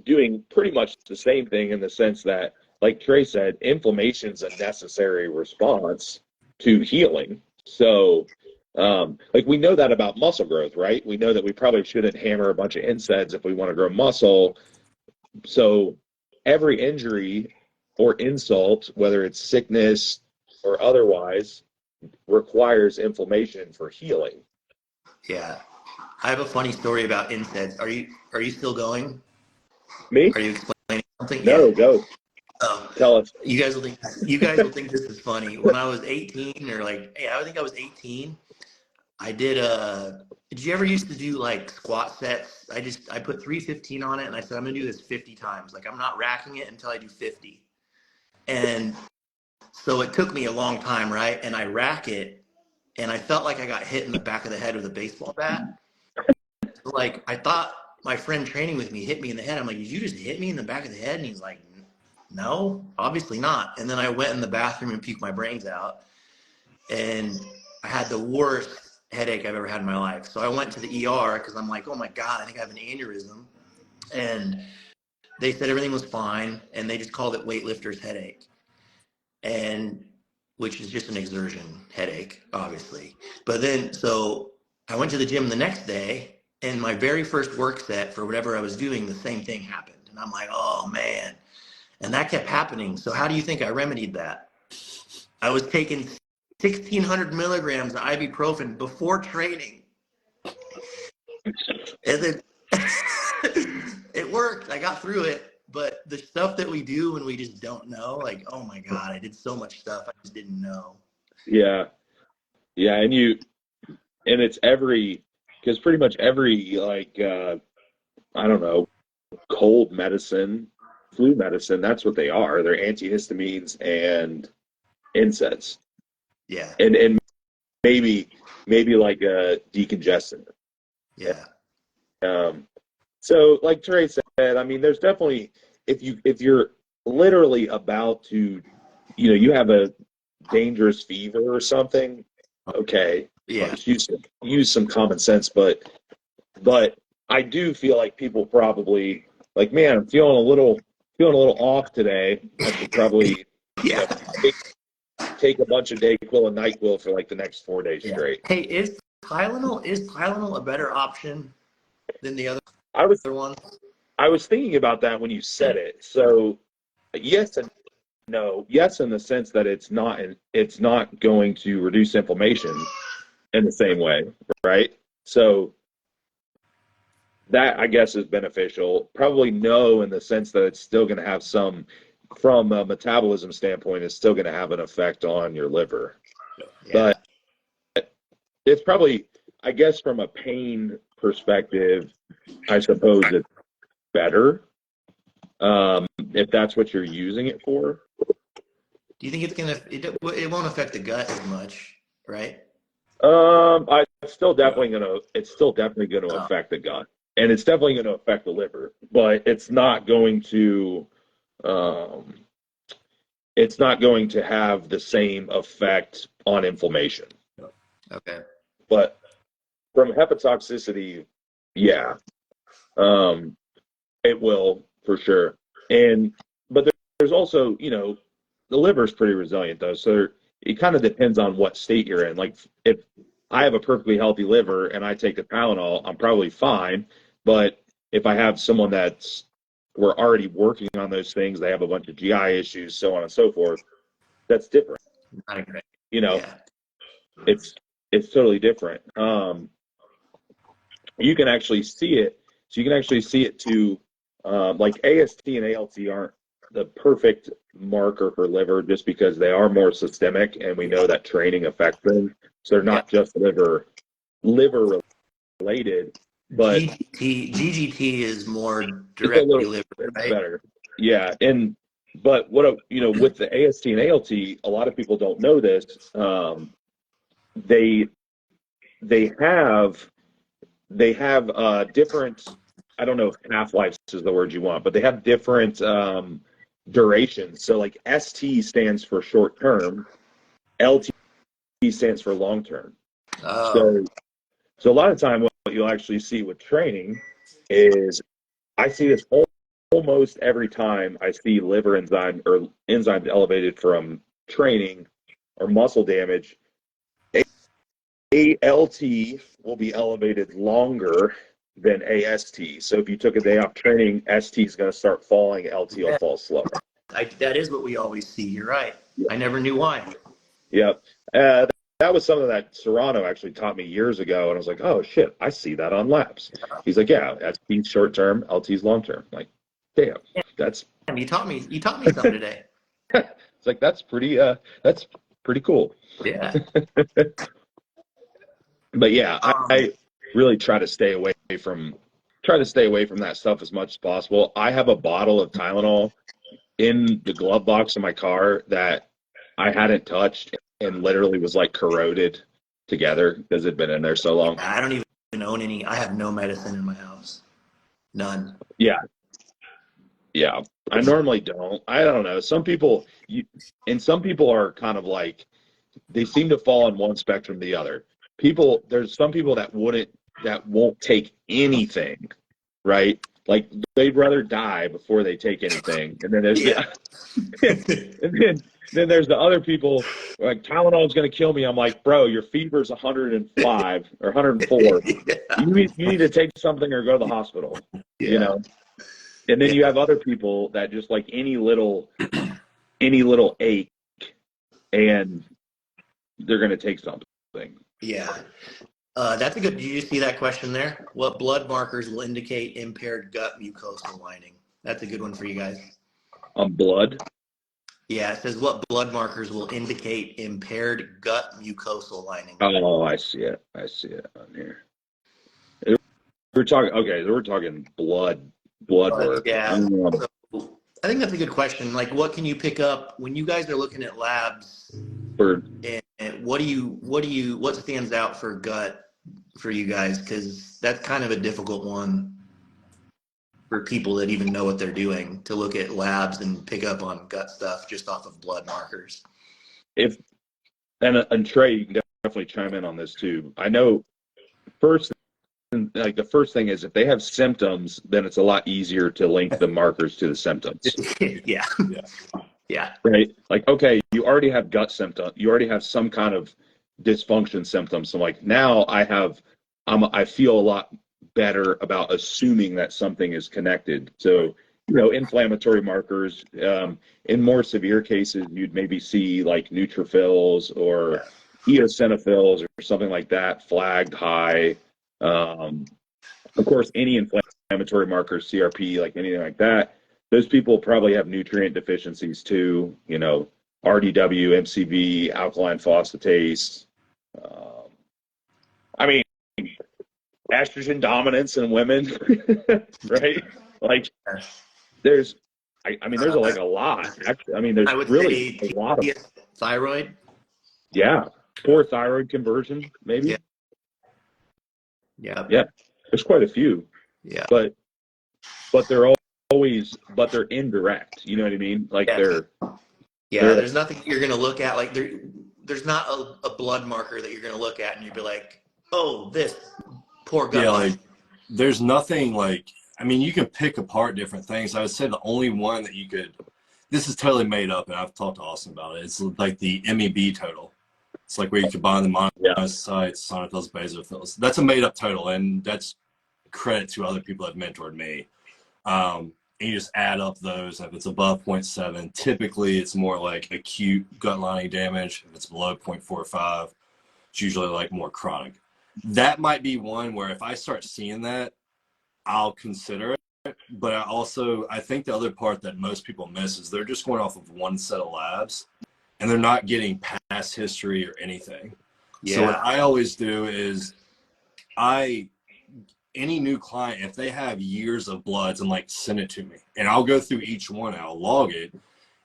doing pretty much the same thing in the sense that, like Trey said, inflammation is a necessary response to healing. So, like, we know that about muscle growth, right? We know that we probably shouldn't hammer a bunch of NSAIDs if we want to grow muscle. So every injury or insult, whether it's sickness or otherwise, requires inflammation for healing. Yeah. I have a funny story about NSAIDs. Are you still going? Me? Are you explaining something? No, yeah. go. Tell us. You guys will think this is funny. When I was 18, or like, hey, I think I was 18. I did you ever used to do like squat sets? I put 315 on it, and I said, I'm gonna do this 50 times. Like, I'm not racking it until I do 50. And so it took me a long time, right? And I rack it, and I felt like I got hit in the back of the head with a baseball bat. Like, I thought my friend training with me hit me in the head. I'm like, did you just hit me in the back of the head? And he's like, no, obviously not. And then I went in the bathroom and puked my brains out. And I had the worst headache I've ever had in my life. So I went to the ER because I'm like, oh my God, I think I have an aneurysm. And they said everything was fine. And they just called it weightlifter's headache. And which is just an exertion headache, obviously. But then, so I went to the gym the next day, and my very first work set for whatever I was doing, the same thing happened. And I'm like, oh man. And that kept happening. So how do you think I remedied that? I was taking 1,600 milligrams of ibuprofen before training. And then it worked. I got through it. But the stuff that we do when we just don't know, like, oh my God, I did so much stuff I just didn't know. Yeah. Yeah. And it's because pretty much every, like, I don't know, cold medicine, flu medicine, that's what they are. They're antihistamines and NSAIDs. Yeah. And maybe like a decongestant. Yeah. So like Trey said, I mean, there's definitely, if you're literally about to, you have a dangerous fever or something, okay, Yeah. just use some common sense. But I do feel like people probably like, man, I'm feeling a little off today. I should probably Yeah. take a bunch of Dayquil and NyQuil for like the next 4 days Yeah. straight. Hey, is Tylenol a better option than the other I was one? thinking about that when you said it. So yes and no. Yes, in the sense that it's not going to reduce inflammation in the same way, right? So that, I guess, is beneficial. Probably no, in the sense that it's still going to have some, from a metabolism standpoint, it's still going to have an effect on your liver. Yeah. But it's probably, I guess, from a pain perspective, I suppose it's better, if that's what you're using it for. Do you think it won't affect the gut as much, right? It's still definitely gonna Oh, affect the gut, and it's definitely gonna affect the liver, but um, it's not going to have the same effect on inflammation. okay. But from hepatotoxicity, yeah, it will for sure. But there's also, the liver's pretty resilient though, so it kind of depends on what state you're in. Like if I have a perfectly healthy liver and I take the Tylenol, I'm probably fine. But if I have someone we're already working on those things, they have a bunch of GI issues, so on and so forth, that's different. Not a great. You know, Yeah. it's totally different. You can actually see it. So you can actually see it too. Like AST and ALT aren't the perfect marker for liver, just because they are more systemic, and we know that training affects them. So they're not just liver related, but GGT is more it's a directly little liver, right? better. Yeah, but with the AST and ALT, a lot of people don't know this. They have different, I don't know if half-lives is the word you want, but they have different durations. So like ST stands for short term, LT stands for long term. Oh, So a lot of time what you'll actually see with training is, I see this almost every time I see liver enzyme or enzymes elevated from training or muscle damage. ALT will be elevated longer than AST. So if you took a day off training, ST is going to start falling, LT will yeah. fall slower. That is what we always see. You're right. Yeah. I never knew why. Yep. That was something that Serrano actually taught me years ago, and I was like, oh shit, I see that on laps. He's like, yeah, ST's short term, LT's long term. I'm like, damn, that's. And you taught me something today. It's like that's pretty cool. Yeah. But yeah, I really try to stay away from that stuff as much as possible. I have a bottle of Tylenol in the glove box in my car that I hadn't touched, and literally was like corroded together because it'd been in there so long. I don't even own any. I have no medicine in my house. None. Yeah. I normally don't. I don't know. Some people are kind of like, they seem to fall on one spectrum or the other. There's some people that won't take anything, right? Like they'd rather die before they take anything. And then there's then there's the other people, like, Tylenol is going to kill me. I'm like, bro, your fever's 105 or 104. Yeah. You need to take something or go to the hospital. Yeah. And then you have other people that just like any little ache, and they're going to take something. Yeah. That's a good. Did you see that question there? What blood markers will indicate impaired gut mucosal lining? That's a good one for you guys. Blood. Yeah, it says what blood markers will indicate impaired gut mucosal lining. Oh, I see it. I see it on here. We're talking. Okay, so we're talking blood work. Yeah. So I think that's a good question. Like, what can you pick up when you guys are looking at labs? For And what stands out for gut for you guys? Because that's kind of a difficult one for people that even know what they're doing to look at labs and pick up on gut stuff just off of blood markers. if and Trey, you can definitely chime in on this too. I know first, like the first thing is if they have symptoms, then it's a lot easier to link the markers to the symptoms. Yeah. Yeah. Yeah. Right? Like, okay, you already have gut symptom. You already have some kind of dysfunction symptoms. So like now I feel a lot better about assuming that something is connected. So, inflammatory markers. In more severe cases, you'd maybe see like neutrophils or eosinophils or something like that flagged high. Of course, any inflammatory markers, CRP, like anything like that, those people probably have nutrient deficiencies too. RDW, MCV, alkaline phosphatase. I mean, estrogen dominance in women, right? Like, there's like a lot. Actually, there's I would really say a lot of thyroid. poor thyroid conversion, maybe. Yeah. There's quite a few. Yeah. But they're indirect. You know what I mean? Like they're there's nothing you're gonna look at. Like there's not a blood marker that you're gonna look at and you'd be like, oh, this poor gut. Yeah, like there's nothing like, you can pick apart different things. I would say the only one that you could, this is totally made up and I've talked to Austin about it. It's like the MEB total. It's like where you combine the monocytes, sonophils, basophils. That's a made up total, and that's credit to other people that have mentored me. And you just add up those. If it's above 0.7, typically it's more like acute gut lining damage. If it's below 0.45, it's usually like more chronic. That might be one where if I start seeing that, I'll consider it. But I think the other part that most people miss is they're just going off of one set of labs and they're not getting past history or anything. Yeah. So what I always do is any new client, if they have years of bloods, and like send it to me and I'll go through each one and I'll log it.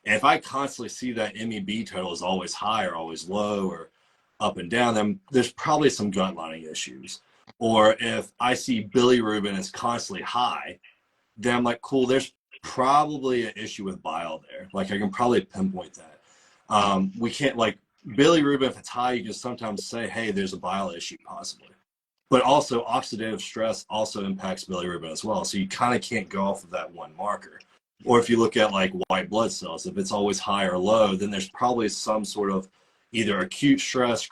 And if I constantly see that MEB total is always high or always low or up and down, then there's probably some gut lining issues. Or if I see bilirubin is constantly high, then I'm like, cool, there's probably an issue with bile there. Like I can probably pinpoint that. We can't, like, bilirubin, if it's high, you can sometimes say, hey, there's a bile issue possibly. But also oxidative stress also impacts bilirubin as well. So you kind of can't go off of that one marker. Or if you look at like white blood cells, if it's always high or low, then there's probably some sort of either acute stress,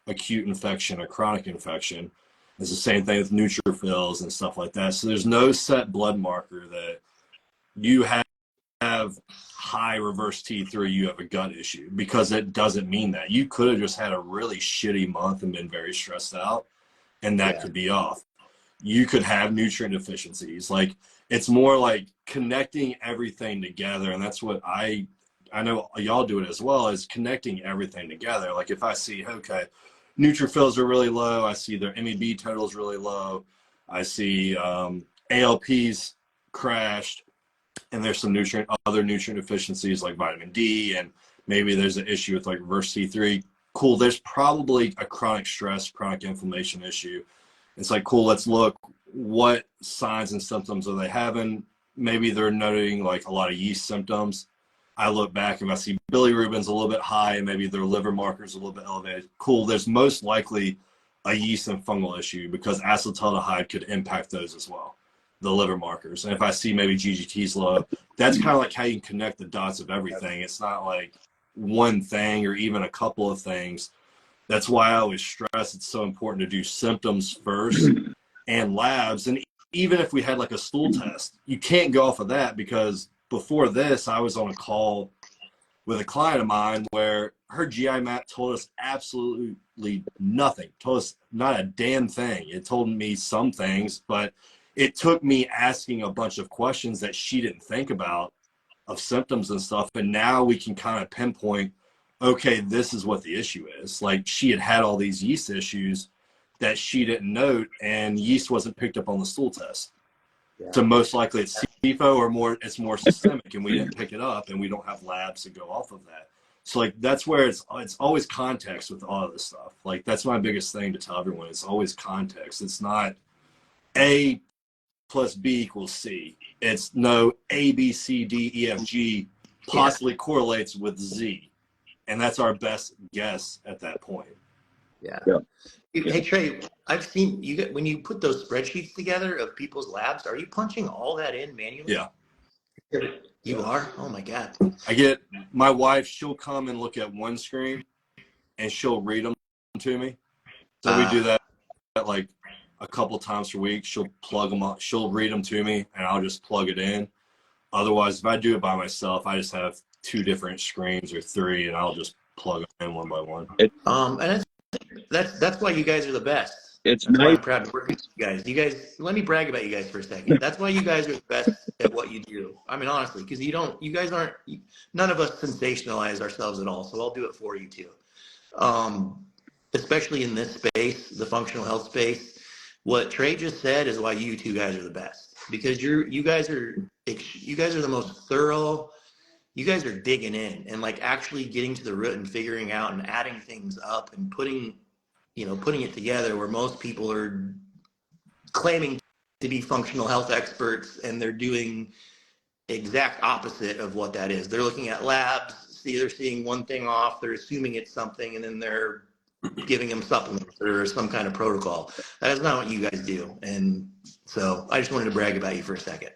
acute infection, or chronic infection. It's the same thing with neutrophils and stuff like that. So there's no set blood marker that you have high reverse T3, you have a gut issue, because it doesn't mean that. You could have just had a really shitty month and been very stressed out, and that could be off. You could have nutrient deficiencies. Like, it's more like connecting everything together, and that's what I know y'all do it as well, is connecting everything together. Like if I see, okay, neutrophils are really low, I see their MEB totals really low, I see ALPs crashed, and there's some other nutrient deficiencies like vitamin D, and maybe there's an issue with like reverse T3. Cool, there's probably a chronic stress, chronic inflammation issue. It's like, cool, let's look, what signs and symptoms are they having? Maybe they're noting like a lot of yeast symptoms. I look back and I see bilirubin's a little bit high and maybe their liver markers a little bit elevated. Cool, there's most likely a yeast and fungal issue, because acetaldehyde could impact those as well, the liver markers. And if I see maybe GGT's low, that's kind of like how you can connect the dots of everything. It's not like one thing or even a couple of things. That's why I always stress it's so important to do symptoms first and labs. And even if we had like a stool test, you can't go off of that, because before this, I was on a call with a client of mine where her GI map told us absolutely nothing, told us not a damn thing. It told me some things, but it took me asking a bunch of questions that she didn't think about of symptoms and stuff. And now we can kind of pinpoint, okay, this is what the issue is. Like, she had all these yeast issues that she didn't note, and yeast wasn't picked up on the stool test. Yeah. So most likely it's SIFO, or it's more systemic, and we didn't pick it up, and we don't have labs to go off of that. So like, that's where it's always context with all of this stuff. Like, that's my biggest thing to tell everyone. It's always context. It's not A plus B equals C. It's no A, B, C, D, E, F, G possibly correlates with Z. And that's our best guess at that point. Yeah. Yeah. Hey Trey, I've seen you get when you put those spreadsheets together of people's labs. Are you punching all that in manually? Yeah. You are? Oh my God. I get my wife, she'll come and look at one screen and she'll read them to me. So we do that like a couple times per week. She'll plug them up. She'll read them to me and I'll just plug it in. Otherwise, if I do it by myself, I just have 2 different screens or 3, and I'll just plug them in one by one. And that's why you guys are the best. It's That's why nice. I'm proud to work with you guys. You guys, let me brag about you guys for a second. That's why you guys are the best at what you do. I mean, honestly, because you guys aren't, none of us sensationalize ourselves at all. So I'll do it for you too. Especially in this space, the functional health space. What Trey just said is why you 2 guys are the best, because you guys are the most thorough. You guys are digging in and like actually getting to the root and figuring out and adding things up and putting it together, where most people are claiming to be functional health experts and they're doing exact opposite of what that is. They're looking at labs, they're seeing one thing off, they're assuming it's something, and then they're giving them supplements or some kind of protocol. That is not what you guys do. And so I just wanted to brag about you for a second.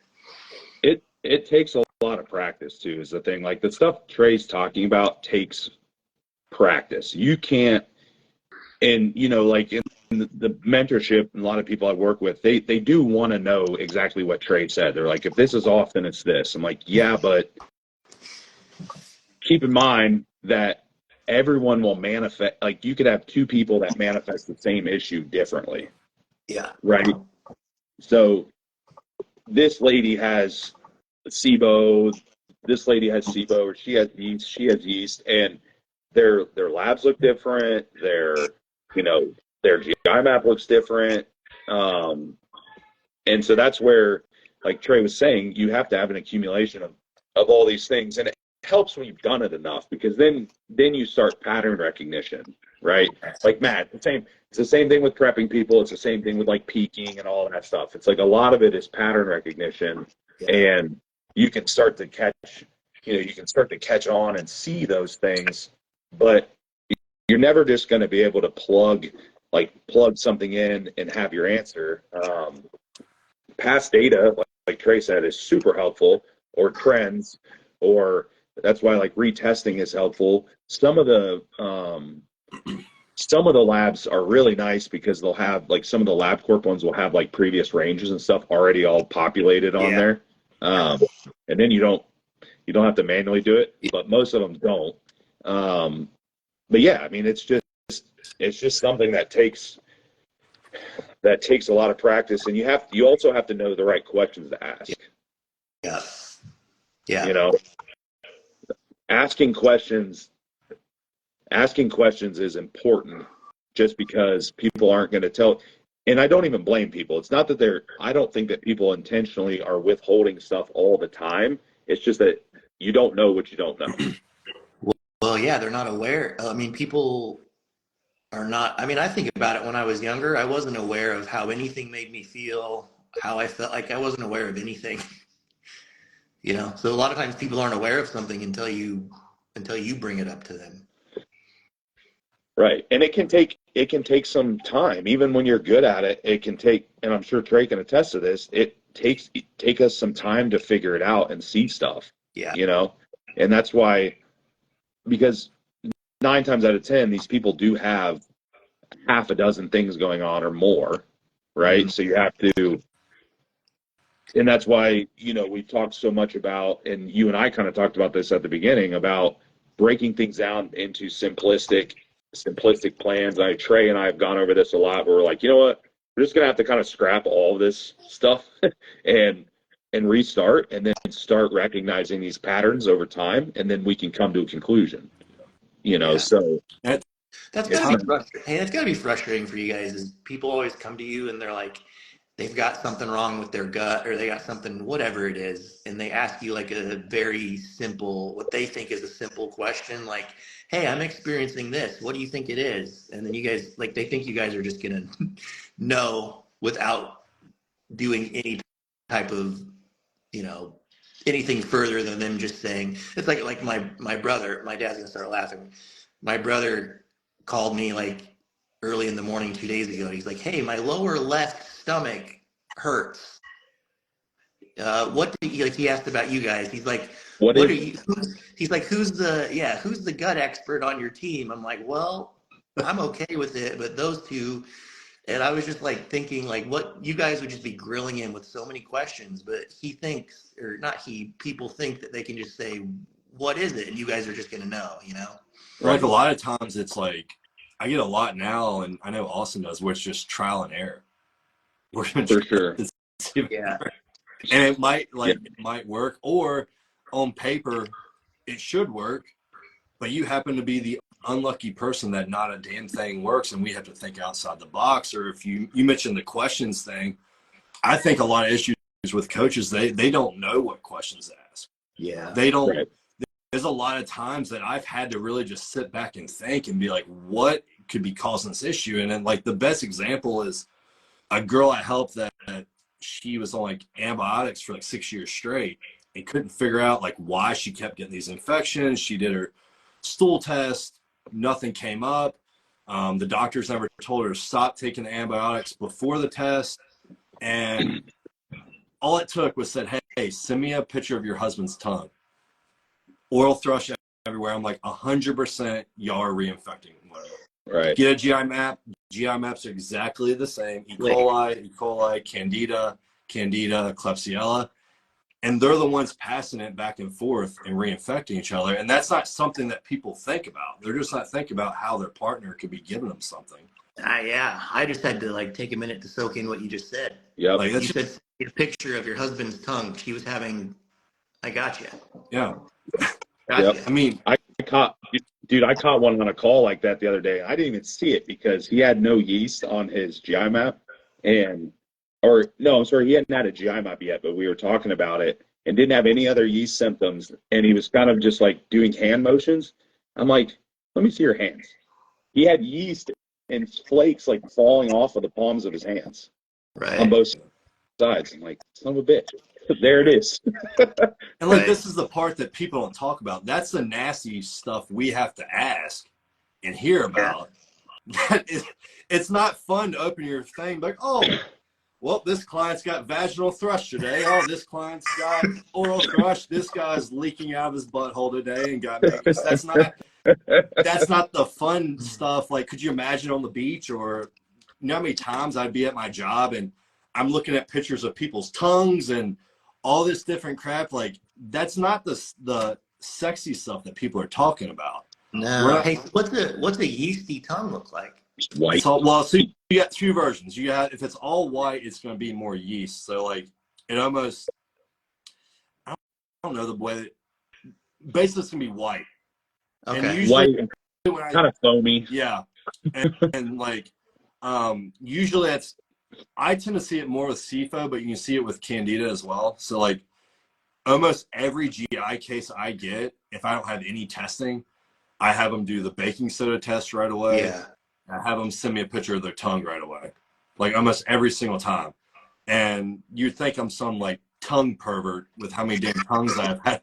It takes a lot of practice too, is the thing. Like, the stuff Trey's talking about takes practice. You can't, and like in the mentorship, a lot of people I work with, they do want to know exactly what Trey said. They're like, if this is off, then it's this. I'm like, yeah, but keep in mind that everyone will manifest. Like, you could have 2 people that manifest the same issue differently. Yeah. Right. So this lady has SIBO, this lady has SIBO, or she has yeast, and their labs look different. Their GI map looks different. And so that's where, like Trey was saying, you have to have an accumulation of all these things. And it helps when you've done it enough, because then you start pattern recognition, right? Like Matt, it's the same thing with prepping people. It's the same thing with like peaking and all that stuff. It's like a lot of it is pattern recognition, and you can start to catch on and see those things, but you're never just going to be able to plug something in and have your answer. Past data, like Trey said, is super helpful, or trends, or that's why like retesting is helpful. Some of the labs are really nice because they'll have, like, some of the LabCorp ones will have like previous ranges and stuff already all populated on there. And then you don't have to manually do it, but most of them don't. But yeah, I mean, it's just something that takes a lot of practice, and you also have to know the right questions to ask. Yeah. Asking questions is important, just because people aren't going to tell. And I don't even blame people. It's not that I don't think that people intentionally are withholding stuff all the time. It's just that you don't know what you don't know. Well, yeah, they're not aware. I mean, people are not. I mean, I think about it when I was younger. I wasn't aware of how anything made me feel, how I felt. Like, I wasn't aware of anything. So a lot of times people aren't aware of something until you bring it up to them. Right. And it can take some time. Even when you're good at it, it can take, and I'm sure Trey can attest to this, it take us some time to figure it out and see stuff. Yeah. And that's why, because 9 times out of 10, these people do have half a dozen things going on or more, right? Mm-hmm. So you have to, and that's why, we've talked so much about, and you and I kind of talked about this at the beginning, about breaking things down into simplistic plans. Trey and I have gone over this a lot, where we're like, you know what, we're just gonna have to kind of scrap all this stuff and restart, and then start recognizing these patterns over time, and then we can come to a conclusion. Yeah. So that's gotta be frustrating. Hey, that's gotta be frustrating for you guys. Is people always come to you and they're like, they've got something wrong with their gut, or they got something, whatever it is, and they ask you like a very simple, what they think is a simple question, like, "Hey, I'm experiencing this. What do you think it is?" And then you guys, like, they think you guys are just gonna know without doing any type of, anything further than them just saying. It's like my brother. My dad's gonna start laughing. My brother called me like early in the morning 2 days ago. He's like, "Hey, my lower left stomach hurts. What do you, like?" He asked about you guys. He's like, "What are you?" He's like, who's the gut expert on your team?" I'm like, "Well, I'm okay with it, but those two." And I was just like thinking, like, what you guys would just be grilling him with so many questions, but he thinks, or not he, people think that they can just say, "What is it?" And you guys are just gonna know, Like a lot of times it's like, I get a lot now, and I know Austin does, where it's just trial and error. For sure. Yeah. And it might it might work, or on paper it should work, but you happen to be the unlucky person that not a damn thing works, and we have to think outside the box. Or if you mentioned the questions thing, I think a lot of issues with coaches, they don't know what questions to ask. Yeah. They don't. Right. There's a lot of times that I've had to really just sit back and think and be like, what could be causing this issue? And then, like, the best example is a girl I helped that she was on like antibiotics for like 6 years straight and couldn't figure out like why she kept getting these infections. She did her stool test, nothing came up. The doctors never told her to stop taking the antibiotics before the test. And all it took was said, "Hey, send me a picture of your husband's tongue. Oral thrush everywhere." I'm like, 100% y'all are reinfecting. Right. Get a GI map. GI maps are exactly the same. E. coli, Candida, Klebsiella. And they're the ones passing it back and forth and reinfecting each other. And that's not something that people think about. They're just not thinking about how their partner could be giving them something. Yeah. I just had to like take a minute to soak in what you just said. Yeah. Like you said, a picture of your husband's tongue. She was having, I got you. Yeah. Gotcha. Yep. I mean, I caught one on a call like that the other day. I didn't even see it because he had no yeast on his GI map, he hadn't had a GI map yet, but we were talking about it and didn't have any other yeast symptoms. And he was kind of just like doing hand motions. I'm like, "Let me see your hands." He had yeast and flakes like falling off of the palms of his hands, right, on both sides. I'm like, son of a bitch. There it is. And like, this is the part that people don't talk about. That's the nasty stuff we have to ask and hear about. Yeah. It's not fun to open your thing like, "Oh, well, this client's got vaginal thrush today. Oh, this client's got oral thrush. This guy's leaking out of his butthole today and got mucus." That's not the fun stuff. Like, could you imagine on the beach, or you know how many times I'd be at my job and I'm looking at pictures of people's tongues and all this different crap? Like, that's not the sexy stuff that people are talking about. No. Hey, what's a yeasty tongue look like? White. So you got two versions. You got, if it's all white, it's going to be more yeast. So like, it almost, I don't know the way that, basically it's going to be white. Okay. And usually, white, kind of foamy. Yeah. And like, usually I tend to see it more with SIFO, but you can see it with Candida as well. So like, almost every GI case I get, if I don't have any testing, I have them do the baking soda test right away. Yeah. I have them send me a picture of their tongue right away, like almost every single time. And you'd think I'm some like tongue pervert with how many damn tongues I've had.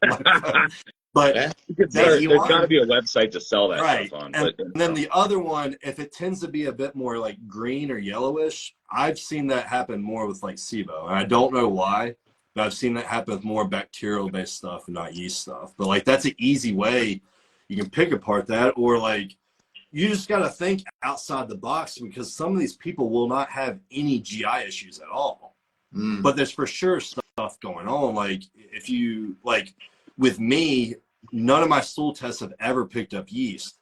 But there's got to be a website to sell that stuff on. And then the other one, if it tends to be a bit more like green or yellowish, I've seen that happen more with like SIBO. And I don't know why, but I've seen that happen with more bacterial-based stuff and not yeast stuff. But like, that's an easy way you can pick apart that. Or like, you just got to think outside the box, because some of these people will not have any GI issues at all. But there's for sure stuff going on. Like, if you, like with me, none of my stool tests have ever picked up yeast.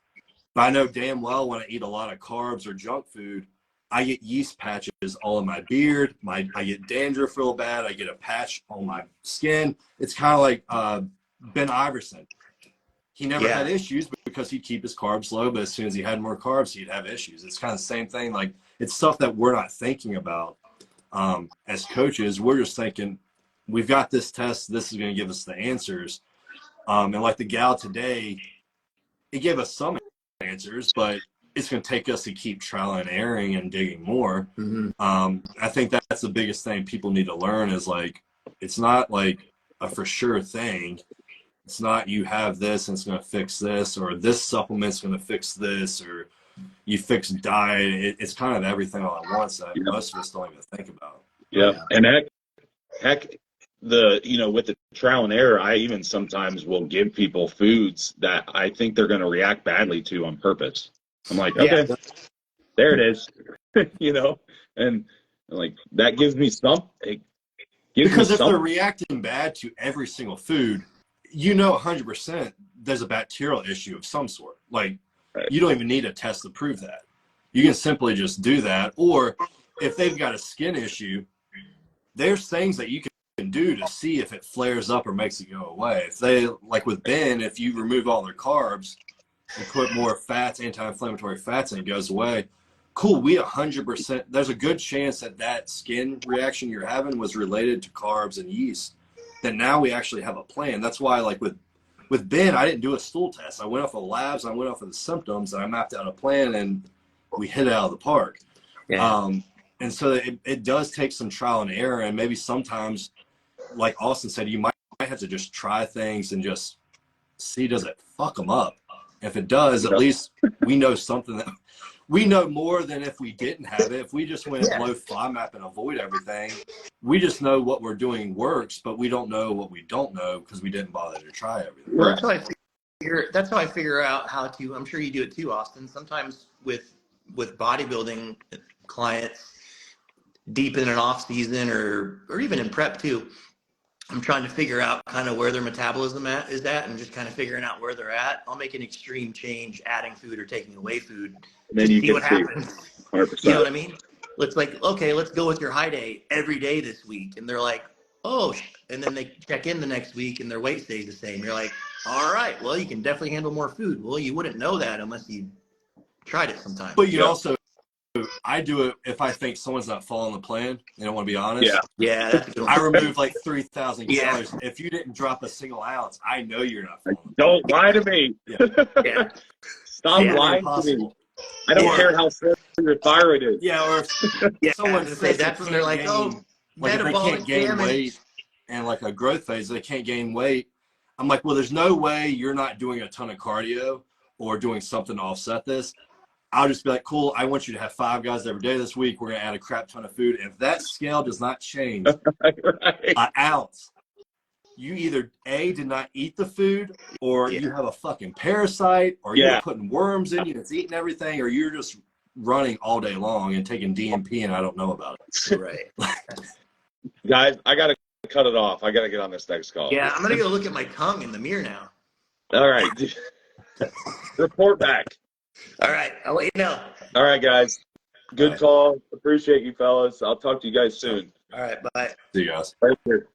But I know damn well when I eat a lot of carbs or junk food, I get yeast patches all in my beard. I get dandruff real bad. I get a patch on my skin. It's kind of like Ben Iverson. He never had issues because he'd keep his carbs low, but as soon as he had more carbs, he'd have issues. It's kind of the same thing. Like, it's stuff that we're not thinking about as coaches. We're just thinking, we've got this test. This is going to give us the answers. And like the gal today, it gave us some answers, but it's going to take us to keep trial and erroring and digging more. I think that's the biggest thing people need to learn is, like, it's not like a for sure thing. It's not you have this and it's going to fix this, or this supplement's going to fix this, or you fix diet. It's kind of everything all at once that most of us don't even think about. And heck, with the trial and error, I even sometimes will give people foods that I think they're going to react badly to on purpose. I'm like, okay, there it is, and like that gives me something. Because if they're reacting bad to every single food, 100% there's a bacterial issue of some sort. Like, you don't even need a test to prove that. You can simply just do that. Or if they've got a skin issue, there's things that you can do to see if it flares up or makes it go away. If they, like with Ben, if you remove all their carbs and put more fats, anti-inflammatory fats, and it goes away, cool. We 100%, there's a good chance that skin reaction you're having was related to carbs and yeast. Then now we actually have a plan. That's why, like with Ben, I didn't do a stool test. I went off of labs, I went off of the symptoms, and I mapped out a plan, and we hit it out of the park. And so it does take some trial and error, and maybe sometimes, like Austin said, you might have to just try things and just see, does it fuck them up? If it does, at least we know something that we know more than if we didn't have it. If we just went low FODMAP and avoid everything, we just know what we're doing works, but we don't know what we don't know because we didn't bother to try everything. Well, that's how I figure out how to. I'm sure you do it too, Austin. Sometimes with bodybuilding clients, deep in an off season or even in prep too, I'm trying to figure out kind of where their metabolism is at, and just kind of figuring out where they're at. I'll make an extreme change, adding food or taking away food, and then to you see can what happens. 100%. You know what I mean? It's like, okay, let's go with your high day every day this week. And they're like, oh, and then they check in the next week and their weight stays the same. You're like, all right, well, you can definitely handle more food. Well, you wouldn't know that unless you tried it sometime. But you also, I do it if I think someone's not following the plan. They don't want to be honest. Yeah, that's a good one. I remove like 3,000 calories. If you didn't drop a single ounce, I know you're not following. Don't lie to me. Stop lying to me. I don't care how strong your thyroid is. Or if someone says that's when they're like, oh, like if they can't gain damage. weight and like a growth phase, they can't gain weight. I'm like, well, there's no way you're not doing a ton of cardio or doing something to offset this. I'll just be like, cool, I want you to have 5 guys every day this week. We're going to add a crap ton of food. If that scale does not change an ounce, you either A, did not eat the food, or you have a fucking parasite, or you're putting worms in you that's eating everything, or you're just running all day long and taking DMP and I don't know about it. Right. Guys, I got to cut it off. I got to get on this next call. Yeah, I'm going to go look at my tongue in the mirror now. All right. Report back. All right. I'll let you know. All right, guys. Good call. Appreciate you, fellas. I'll talk to you guys soon. All right. Bye. See you guys. Right here.